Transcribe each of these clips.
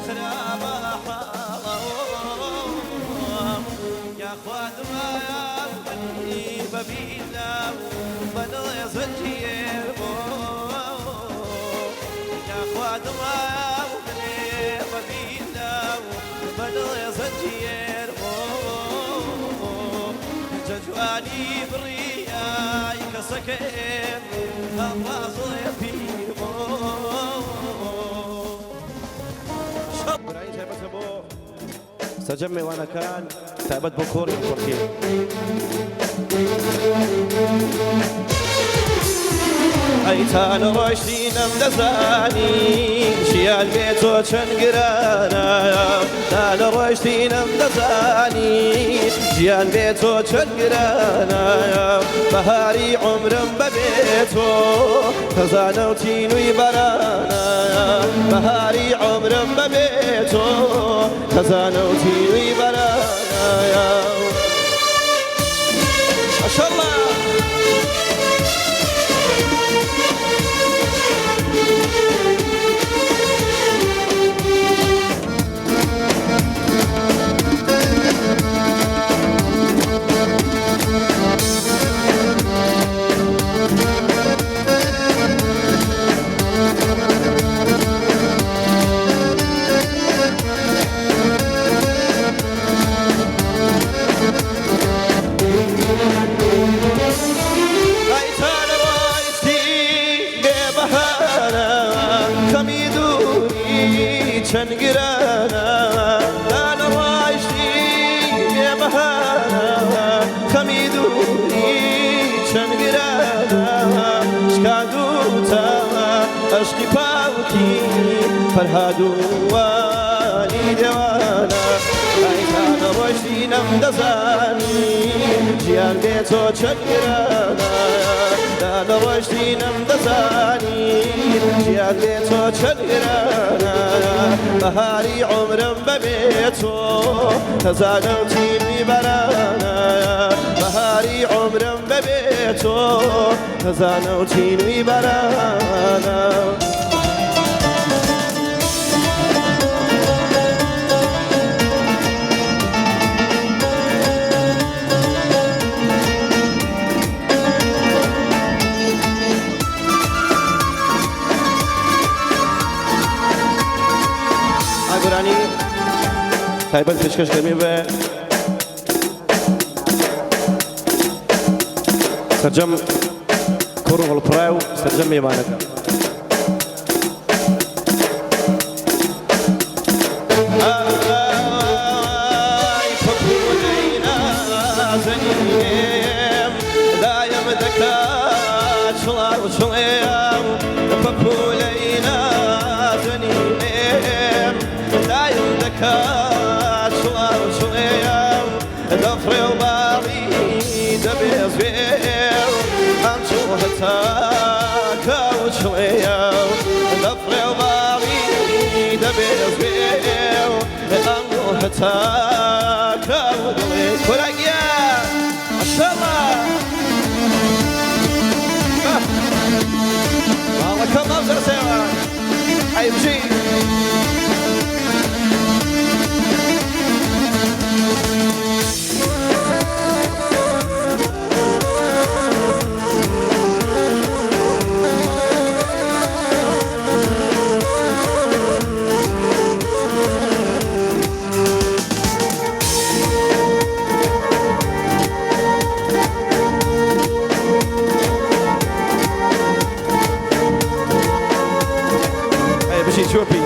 خرابة يا خواد ما بني ببينا بنو يزجير يا خواد ما بني ببينا بنو يزجير جواني برياي كسكين الله ضيفي براين تابت ابو سجمي وانا كان تابت بكوري وكوركي ايتان رشدين امدزاني شيال بيتو چنگرانا تان رشدين امدزاني شيال بيتو چنگرانا بهاري عمرم ببيتو تزانوتين ويبرانا بهاري عمرم ببيتو تزانوتين ويبرانا ما شاء الله چنگرانا انا راشدي يا بهانا خميدوني چنگرانا شكادوتا عشقي باوكي فرهادو واني دوانا انا راشدي نمدزاني جيان بيتو چنگرانا انا راشدي نمدزاني جيان بيتو چنگرانا بهاري عمرم ببيتو تزانوتيني برانا بهاري عمرم ببيتو تزانوتيني برانا گرانی تایبت پیشکش کمی به سرجم کورو غلپراو سرجم میمانه آی پپولینا زنیم دایم دکات شلار و شلیم پپولینا زنیم دايم دكات شلار وشليم دفري وبالي دبيز بيو أنتو هتاكا وشليم دفري وبالي دبيز بيو أنتو هتاكا وشليم كوراجيا ما شاء الله والله كم أفضل سوا عيب جي Ethiopia.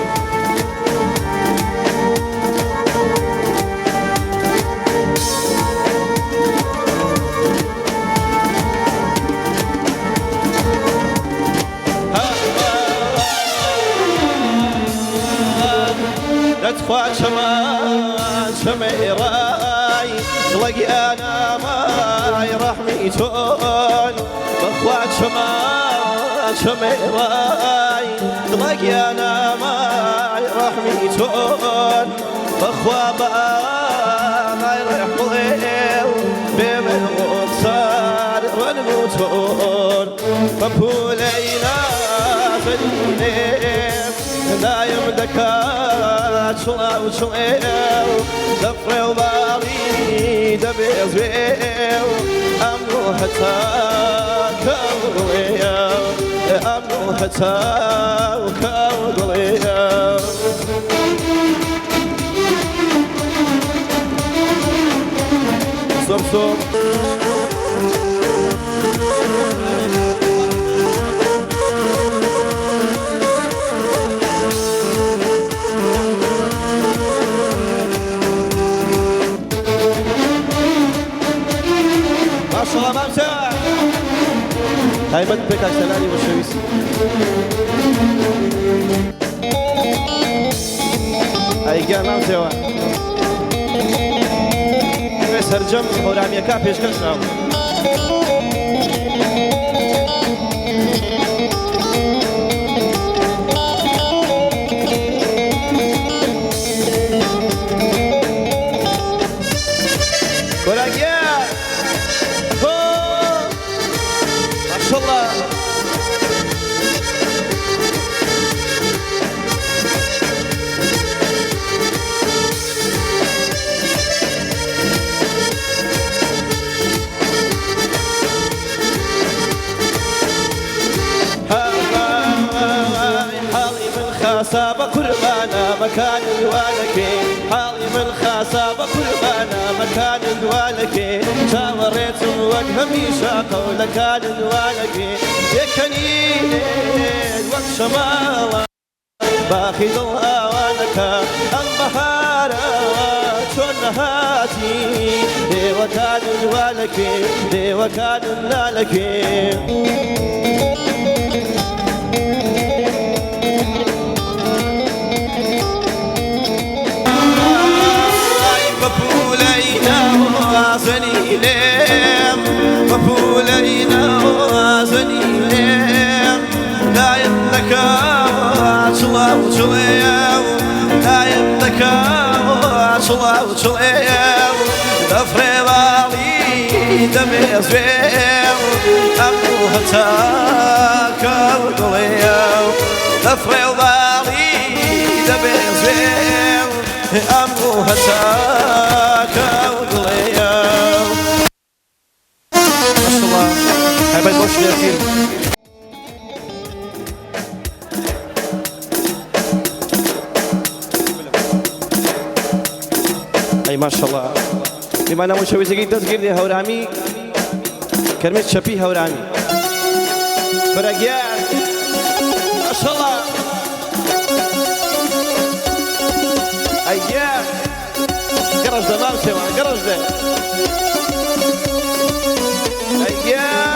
لا تخوات شمان شميراي تلاقي انا ماي رحميتون بخوات شمان شميراي تلاقي انا ماي رحميتون بخوابا ماي رحميو بمن مقصار ونموتون ببولينا فدينيم دايم دكات شلا وشليو دفري وبالي دبي زويو أمنو حتى كوليو أمنو حتى كوليو صوب صوب ما شاء الله ما مساء هاي بد بك أكسلاني والشويس هاي قال ما مساء سرجم هەورامیەکە پێشکەشراوە گۆراگیان ماشەڵڵا خاصة بقربانا مكان الوالكي حالي من خاصة بقربانا مكان الوالكي شاوريت وجهمي شاقة ولكان الوالكي يكني وقت شمالة باخذ الهوانك البهارة شون هاتي دي وكان الوالكي دي وكان الوالكي زنيلم مفولينا وزنيلم دايم لك عشلا وشليم دايم لك عشلا وشليم دفري بالي دمي زويم أمو هتاك وقليم دفري بالي دمي زويم أمو هتاك وقليم هاي بوش للفيلم اي ما شاء الله بما انا مشوي زقيق تذكر لي هورامي كلمة شبيه هورامي فرقيان ما شاء الله ايام قرش ده ما مسوى قرش ده ايام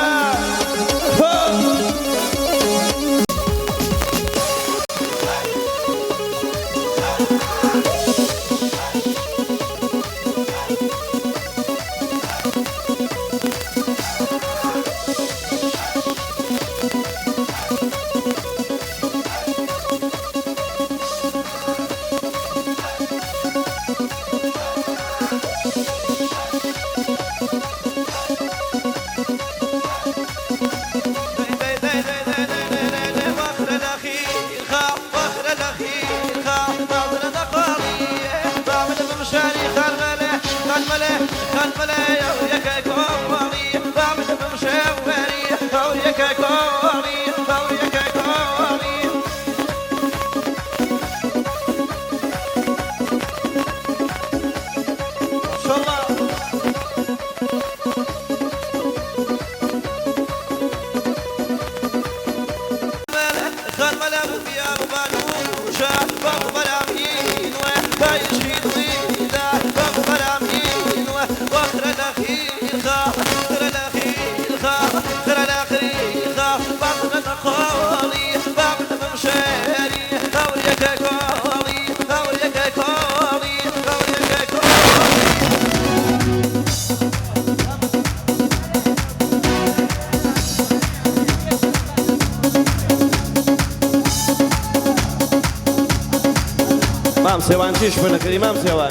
مام سوان چیش بنکری مام سوان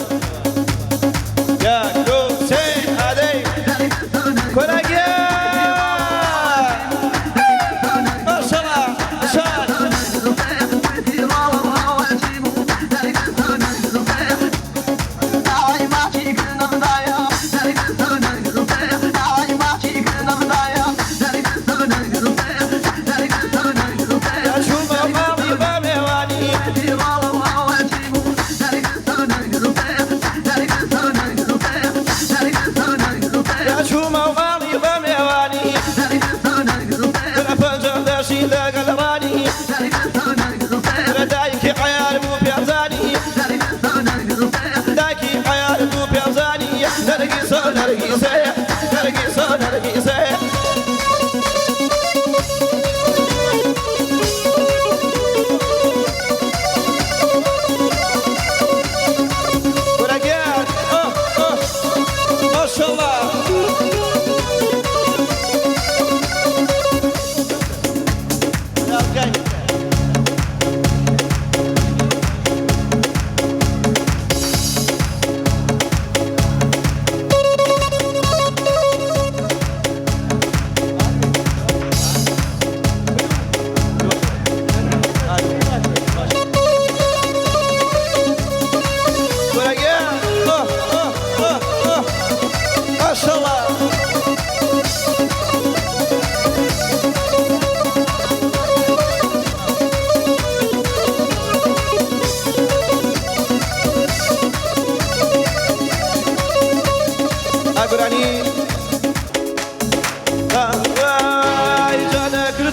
یک دو سه عادی کلاگیا ماشاءالله شاد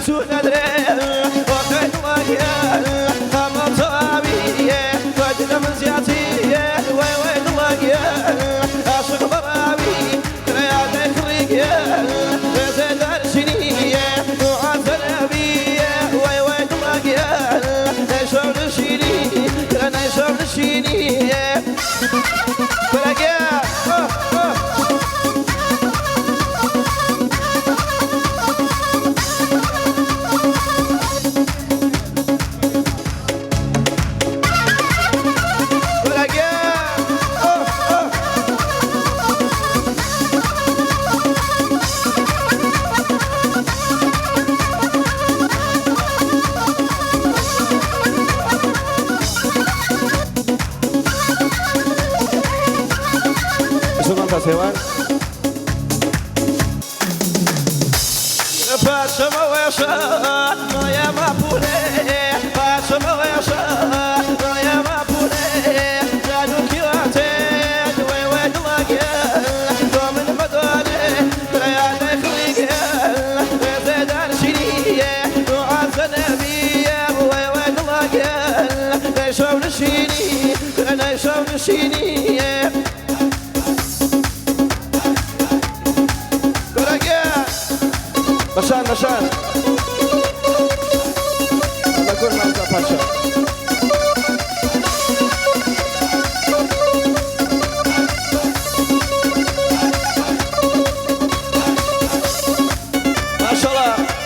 سوق ندري وقت واقيا هم صابي وجد من زياتي وي وي واقيا عاشق ضرابي يا خريقيا زاد الشنية وعسل بي وي وي واقيا شغل الشيني انا شغل الشيني فرقيا سيوان فاشما ويشا يا مابولي فاشما ويشا يا مابولي جادو كيواتين وي وي دلاقيا دومن مدوني يا خليقيا زيدان شينية وعزن بيا وي وي دلاقيا شاون الشيني انا شاون الشيني مشان مشان الله يكون معك يا باشا ما شاء الله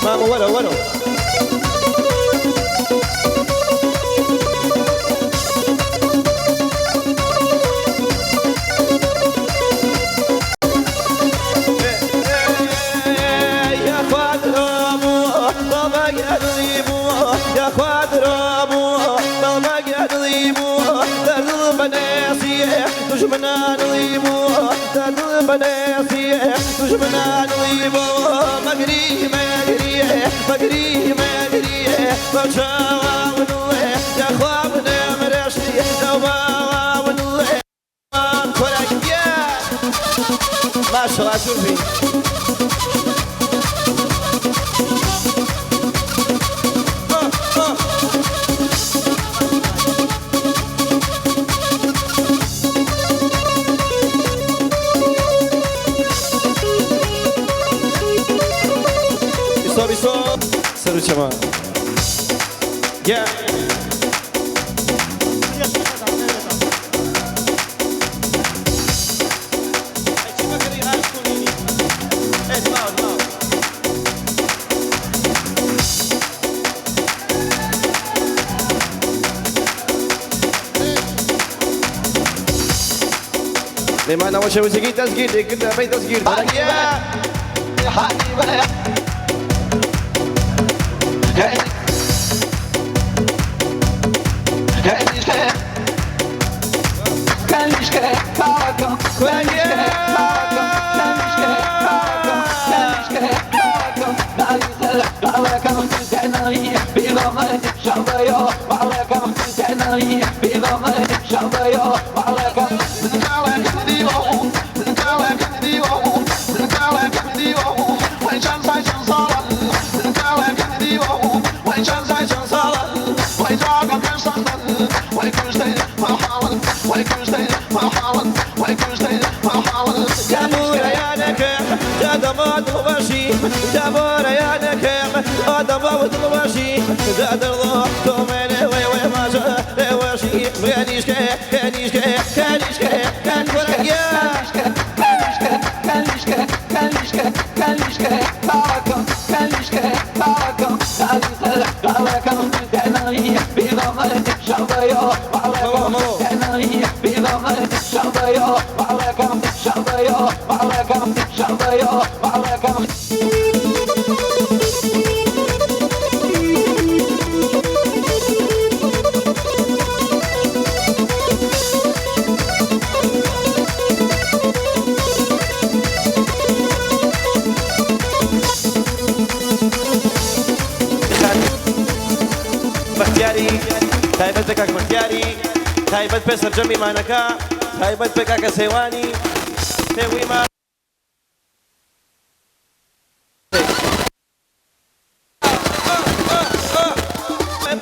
ماما ولو يا خادرامو بابا يضربو يا خادرامو بابا يضربو درب بناسيه دشمنا نضيبو درب بناسيه دشمنا نضيبو مقري مقري بشاوى ونوي يا خوابنا مرشتي دوما ونوي كلك يا ما شاء الله شوفي Biso seru çama. Yeah. لما أول شيء وزقي تسجيل كده بيت تسجيل. زاد الضوء تومين وي وي ما جاء وشي كانيشكا كان ولا يا تایبەت بە کاک مختیاری، تایبەت پێ سەرجەمی مانەکە، تایبەت بە کاکە سێوانی پێویمان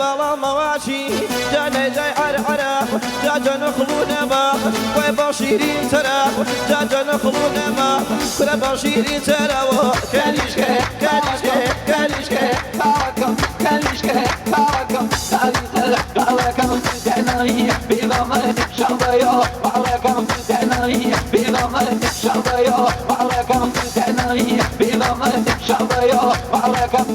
باڵا مەواشی جانە جای عەرعەرە جاجە نەخڵونەما وێ بە شیرین تەرە جاجە نەخڵونەما کورە بە شیرین تەرەوە کەلیشکە کەلیشکە کەلیشکە باوەکەم کەلیشکە باوەکەم باوەکەم دەنایی بێڵەمەت شەڵدەیە باوەکەم دەنایی بێڵەمەت شەڵدەیە باوەکەم دەنایی بێڵەمەت شەڵدەیە باوەکەم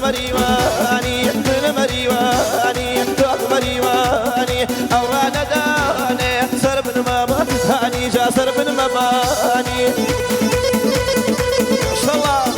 مريواني من مريواني دوق مريواني أورانا داني سرب المباني جا سرب المباني الله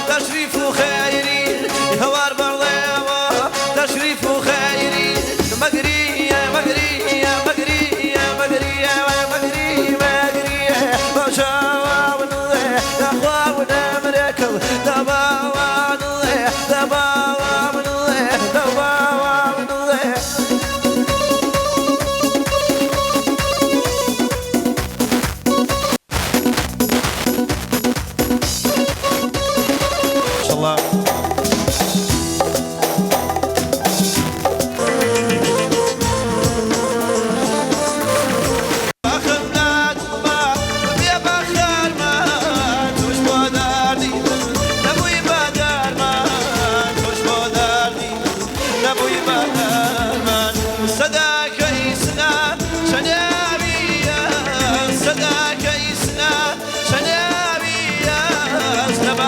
تشريف خيري هوار برضيوه تشريف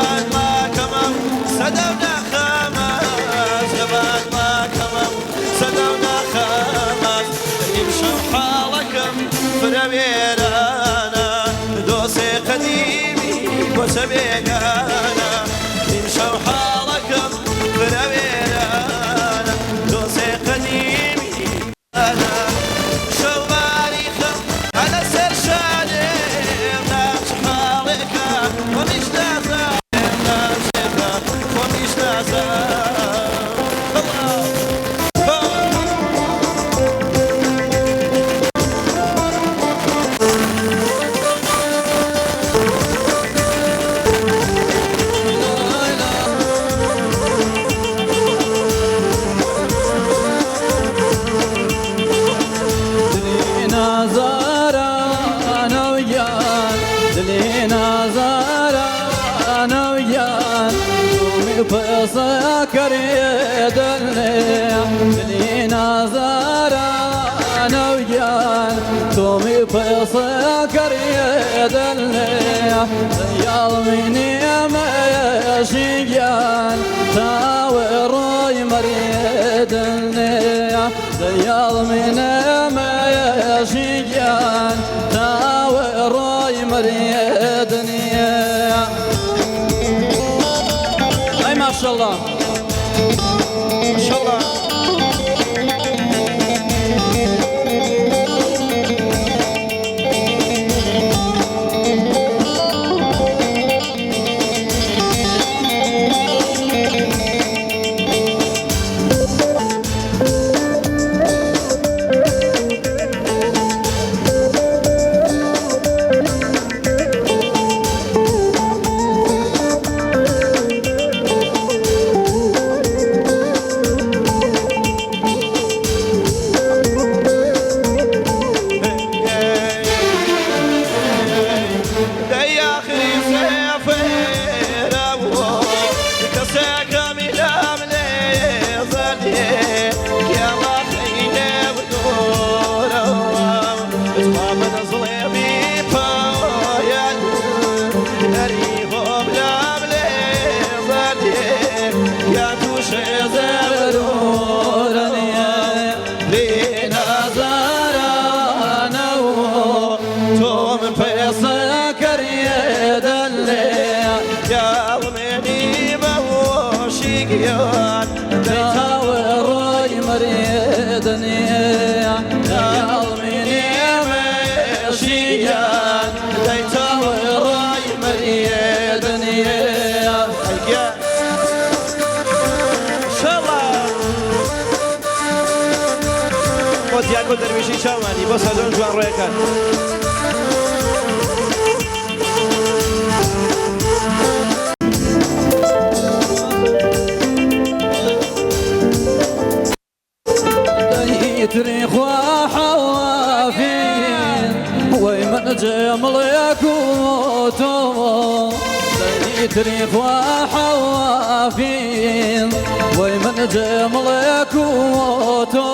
غبان ما كمم سدونا خمس غبان ما كمم سدونا خمس يمشوا حالكم فرويرانا دوسي قديمي وسبيقانا يمشوا حالكم فرويرانا دوسي قديمي أنا شو ماريخم على سرشاني ناس حالك ومش ناسا ناسا ومش ناسا فسكر يدلي نظرة أنا وياك تومي فسكر يدلي يا مني ما يشيان تاور مريدني يا مني ما يشيان تاور مريدني ما شاء الله ما شاء الله دیاکۆ دەروێشی چاوانی بۆ سەزۆن جوان ڕێەکان دەیتری خوا حەوافین وەی من جێمڵێک و تۆ دەیتری خوا حەوافین وەی من جێمڵێک و تۆ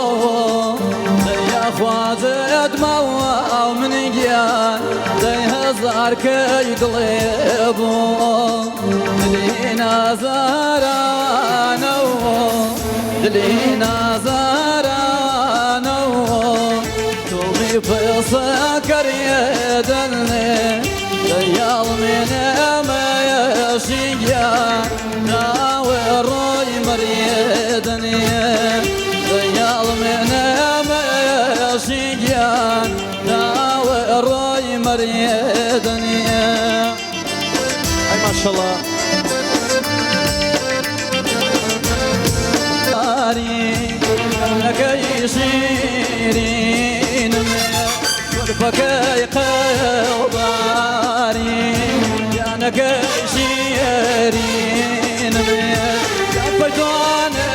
خوازت موا من گیان دی هزار کی دلبو دلی نازارانو دلی نازارانو تو بی فسکر یدنی دیال من امشیان ناوی روی مریدنی دیال من شيان ناوي الراي مريدني اي ما شاء الله لك يشيرين قربك يقضاري يا لك يشيرين كفتوانا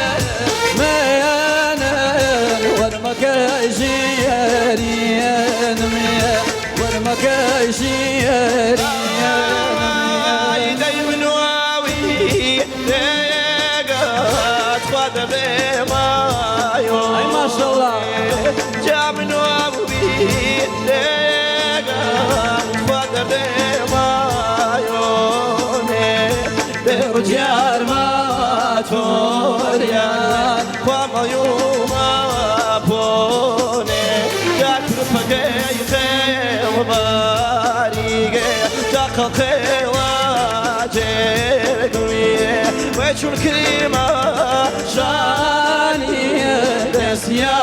ما ورمك يشيرين ورمك يشيرين ايدي من واوي دقات خاطر ما اي ما شاء الله جاب من واوي دقات خاطر ما برجال ما توريان وما بوني داك رفقي خيل باريقي داك خيل جيقوي ويشون كريمة شاني دسيا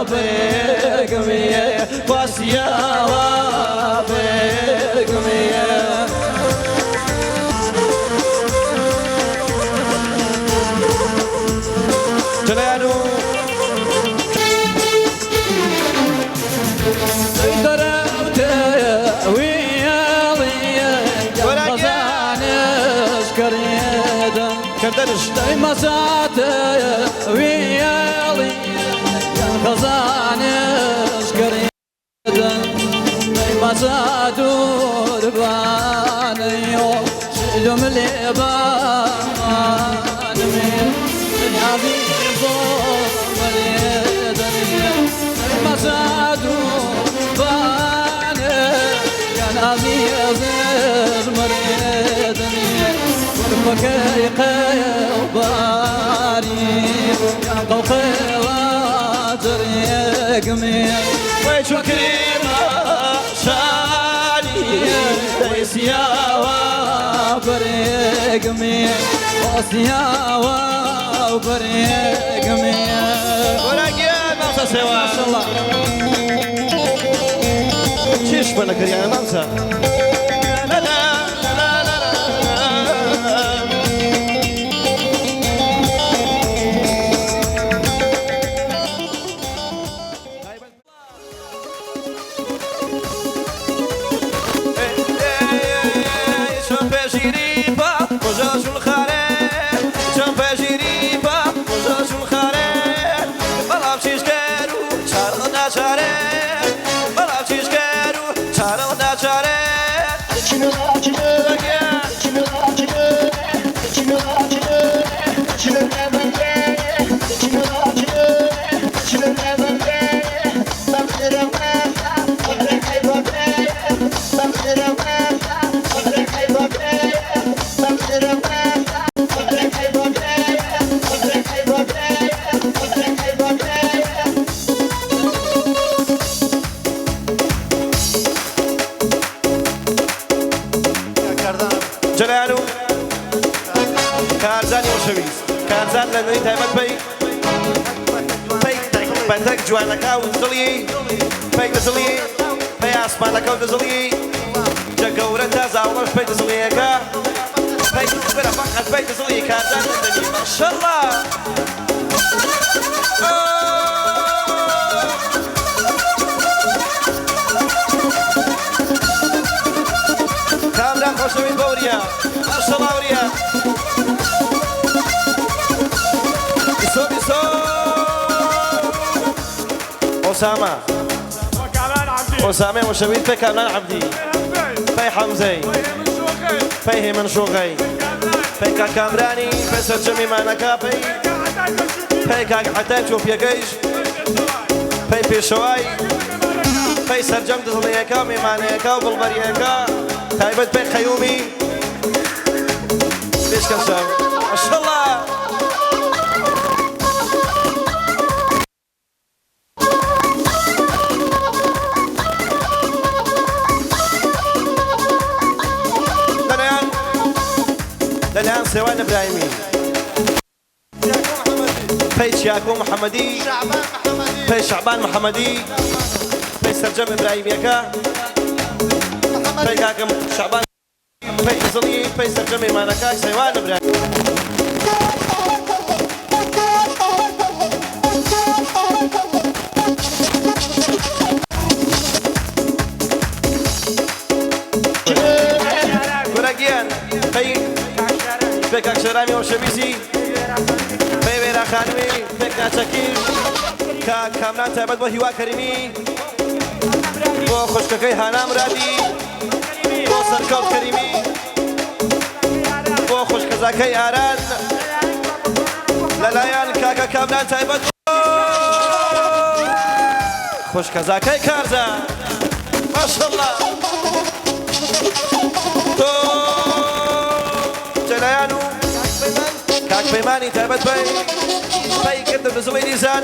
وبرقمي واسيا وبرقمي جلالو ضربت ويالي غزانش كريدا كردنش دايما ساعت ويالي غزانش كريدا دايما ساعت وربانيو شدو من اليابان من عزيز مريدني دايما ساعت كان عزيز مريدني وربكي قيباري كان قوقي واتريقمي ويشو كريمة شاني ويسيا وبريقمي وسيا وبريقمي وراقيان مامسا سوا ما شاء الله چیش بنا کریان مامسا لا لا لا لا جلالو كارزاني وشويس كارزان لأنني تايمت بي بەتەک جوانەکە و دڵی پێی دەزڵی پێی ئاسمانەکە و دەزڵی جە گەورە تا زاوڵەش پێی دەزڵیەکە پێی برە فەقەت پێی دەزڵی کارزان دەدەنی ماشەڵڵا کامران خۆشەویست بە وریا ماشەڵڵا وریا بیسۆ بیسۆ أسامة أسامة وشويت في كامران عبدي في حمزة في من شوغي في كامراني في سرجمي مانكا في حتى تشوف يا جيش في بيشواي في سرجم دزليكا ميمانيكا وبلبريكا تايبت في خيومي ليش كنشاف ما شاء الله الآن سوان إبراهيمي في شياكو محمدي في شعبان محمدي في سرجم إبراهيمي كا في كاكم شعبان في زلي في سرجم إيمانكا سوان إبراهيمي ورقيان في كاكشرامي وشبيسي في ويرا خانمي في كاتشكير كامران تابت بو هوا كريمي بو خوشككي هانا مرادي بو سركوت كريمي بو خوشكزاكي آران للايان كاكا كامران تابت بو خوشكزاكي كارزا ما شاء الله لەلایەن و کاک پەیمانی تایبەت پەی کردە بزڵی دیزان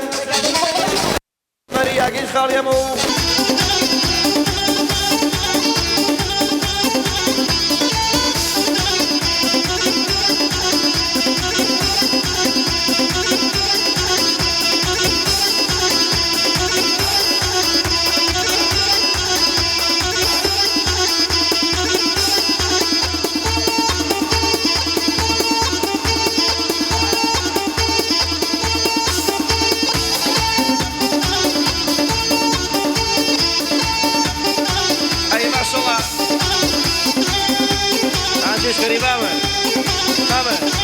مەری یاگیش خاڵیەم و غريبامة ماما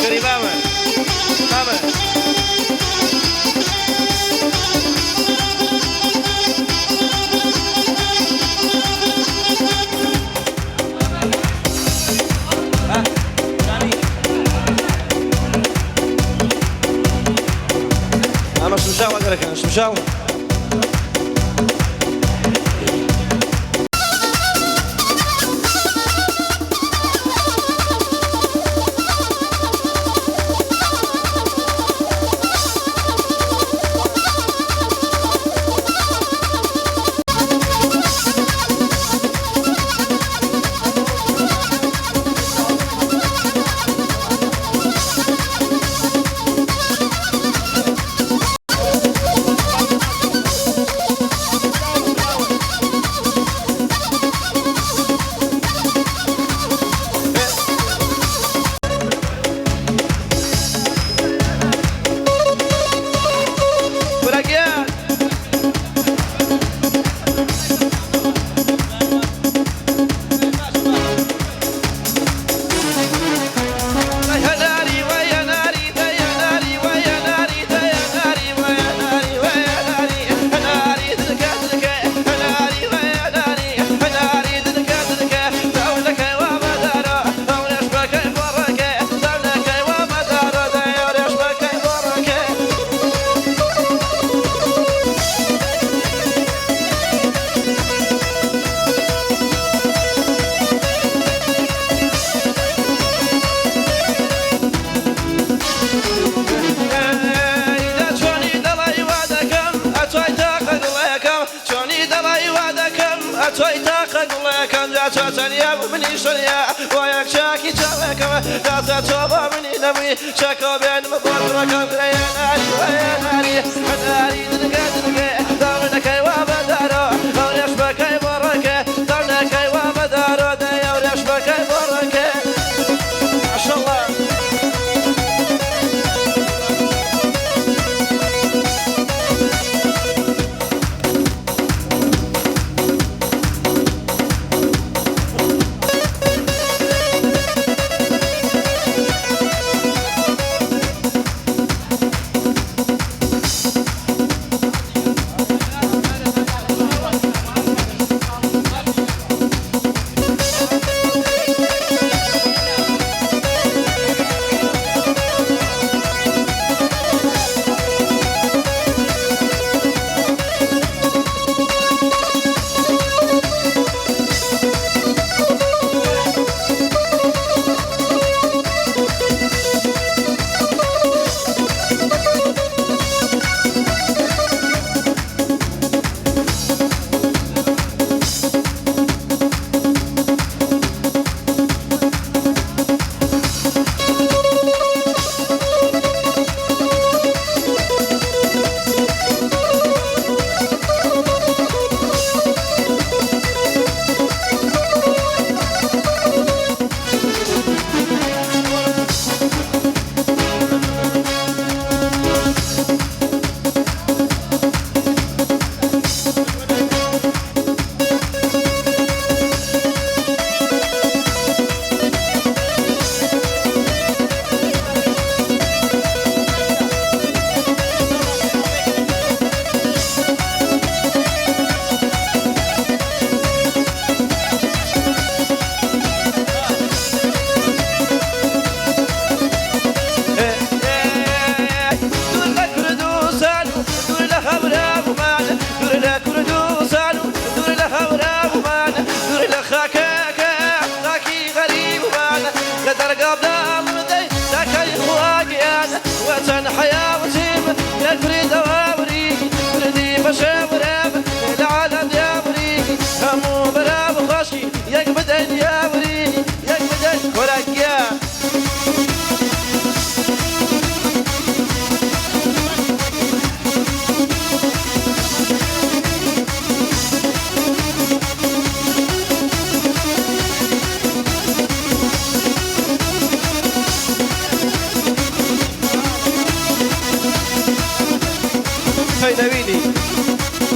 غريبامة ماما أنا شمشاو أقولك أنا شمشاو توي تاخذ لكم ذات ثانية مني شريا وياك شاكي شاكم ذات توبة مني نبي شاكو بين مقول ركب يا ناري ويا ناري ناري دنك دارك وبدارو أو يشبك بركة دارك وبدارو دايا ويشبك بركة ما شاء الله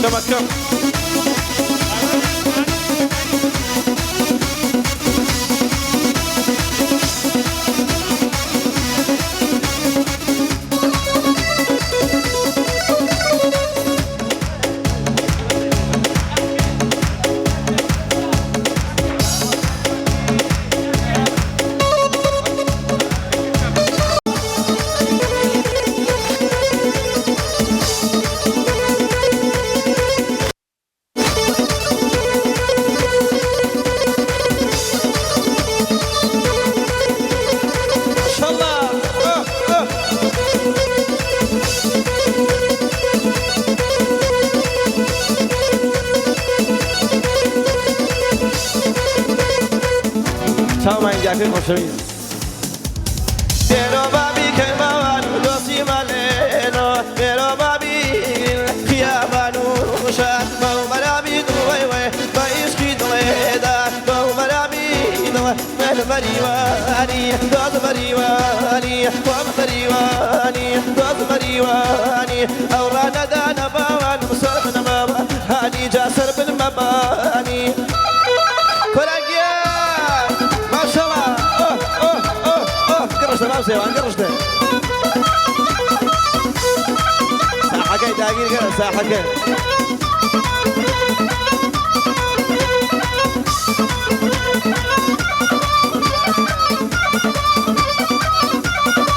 كم چاو من جاکر خوشوی دیرو بابی که موان دوستی مالینو دیرو بابی خیابانو شاد باو مرابی دوی وی با عشقی دلیدا باو مرابی دوی من مریوانی دوز مریوانی وام مریوانی دوز مریوانی اورانا دانا باوان مصرف نبابا هانی جاسر بالمبانی انقرشته ساحة كي تاقير كده ساحة كي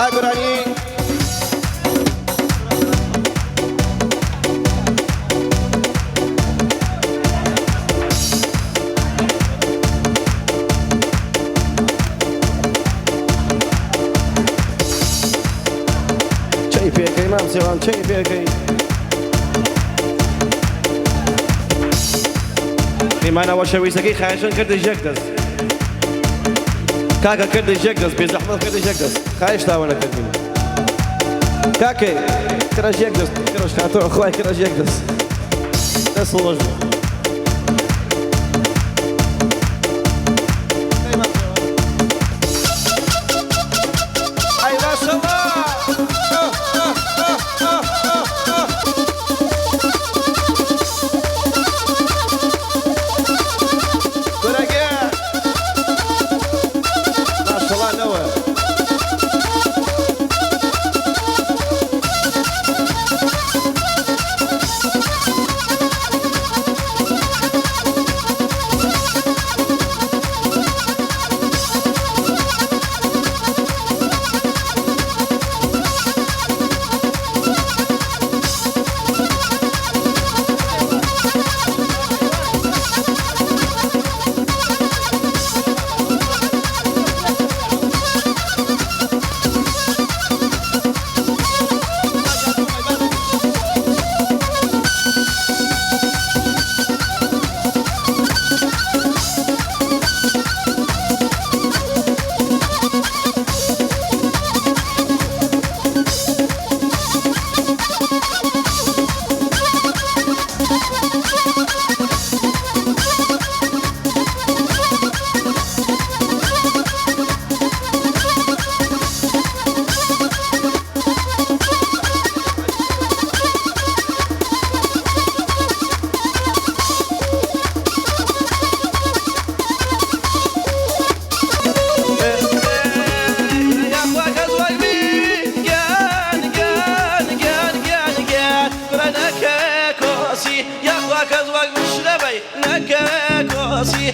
أقراني پێکەی مام سێوان چی پێکەی ئیمانەوە شەویستەکەی خایشن کردی یەک دەست کاکە کردی یەک دەست بێزەحمەت کردی یەک دەست خایش تاوە نەکردین کاکەی کرەش یەک دەست کرەش خاتەوە خوای کرەش یەک دەست دەست سڵۆژ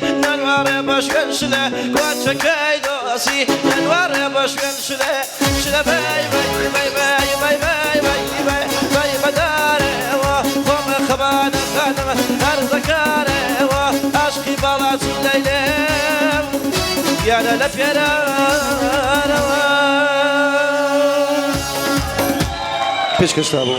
ننوار باشكن شلا قوات كايدوسي ننوار باشكن شلا شلا باي باي باي باي باي باي باي باي باي بداره وهم خبان خانم ارزكاره واشقي بلاص الليله يا لا فيرا بيش كشتابو